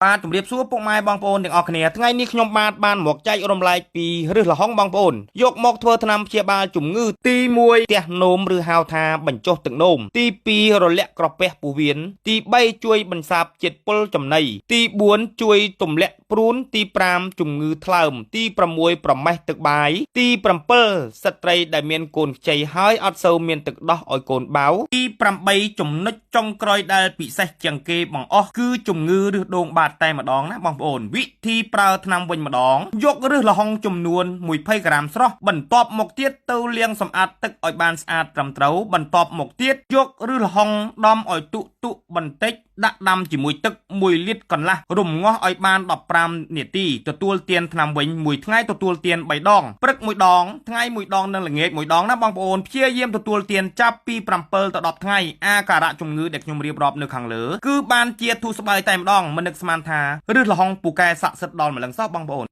បាទជំរាបសួរពុកម៉ែបងប្អូនទាំងអស់គ្នាថ្ងៃនេះខ្ញុំបានមកចែករំលែកពីឫសល្ហុងបងប្អូនយកមកធ្វើថ្នាំព្យាបាលជំងឺទី1ផ្ទះនោមឬហៅថាបញ្ចុះទឹកនោមទី2រលាក់ក្រពះពោះវៀនទី3ជួយបន្សាបជាតិពុលចំណីទី4ជួយទម្លាក់ព្រួនទី5ជំងឺថ្លើមទី6ប្រមេះទឹកបាយទី7ស្ត្រីដែលមានកូនខ្ចីហើយអត់សូវមានទឹកដោះឲ្យកូនបៅទី8ចំណុចចុងក្រោយដែលពិសេសជាងគេបង្អស់គឺជំងឺឫសដូងបាតតែម្ដងណាបងប្អូនវិធីប្រើថ្នាំវិញម្ដងយកឫសល្ហុងចំនួន20ក្រាមស្រស់បន្ទាប់មកទៀតទៅលាងសម្អាតទឹកឲ្យបានស្អាតត្រឹមត្រូវបន្ទាប់មកទៀតយកឫសល្ហុងដំឲ្យទុបន្តិចដាក់ដាំជាមួយទឹក1លីត្រកន្លះរំងាស់ឲ្យបាន15នាទីទទួលទានថ្នាំវិញមួយថ្ងៃទទួលទាន3ដងព្រឹក1ដងថ្ងៃ1ដងនិងល្ងាច1ដងណាបងប្អូនព្យាយាមទទួលទានចាប់ពី7ទៅ10ថ្ងៃអាការៈជំងឺដែលខ្ញុំរៀបរាប់នៅខាងលើគឺបានជាធូរស្បើយតែម្ដងមិននឹកស្មានថាឫសល្ហុងពូកែស័ក្តិសិទ្ធិដល់ម្លឹងសោះបងប្អូន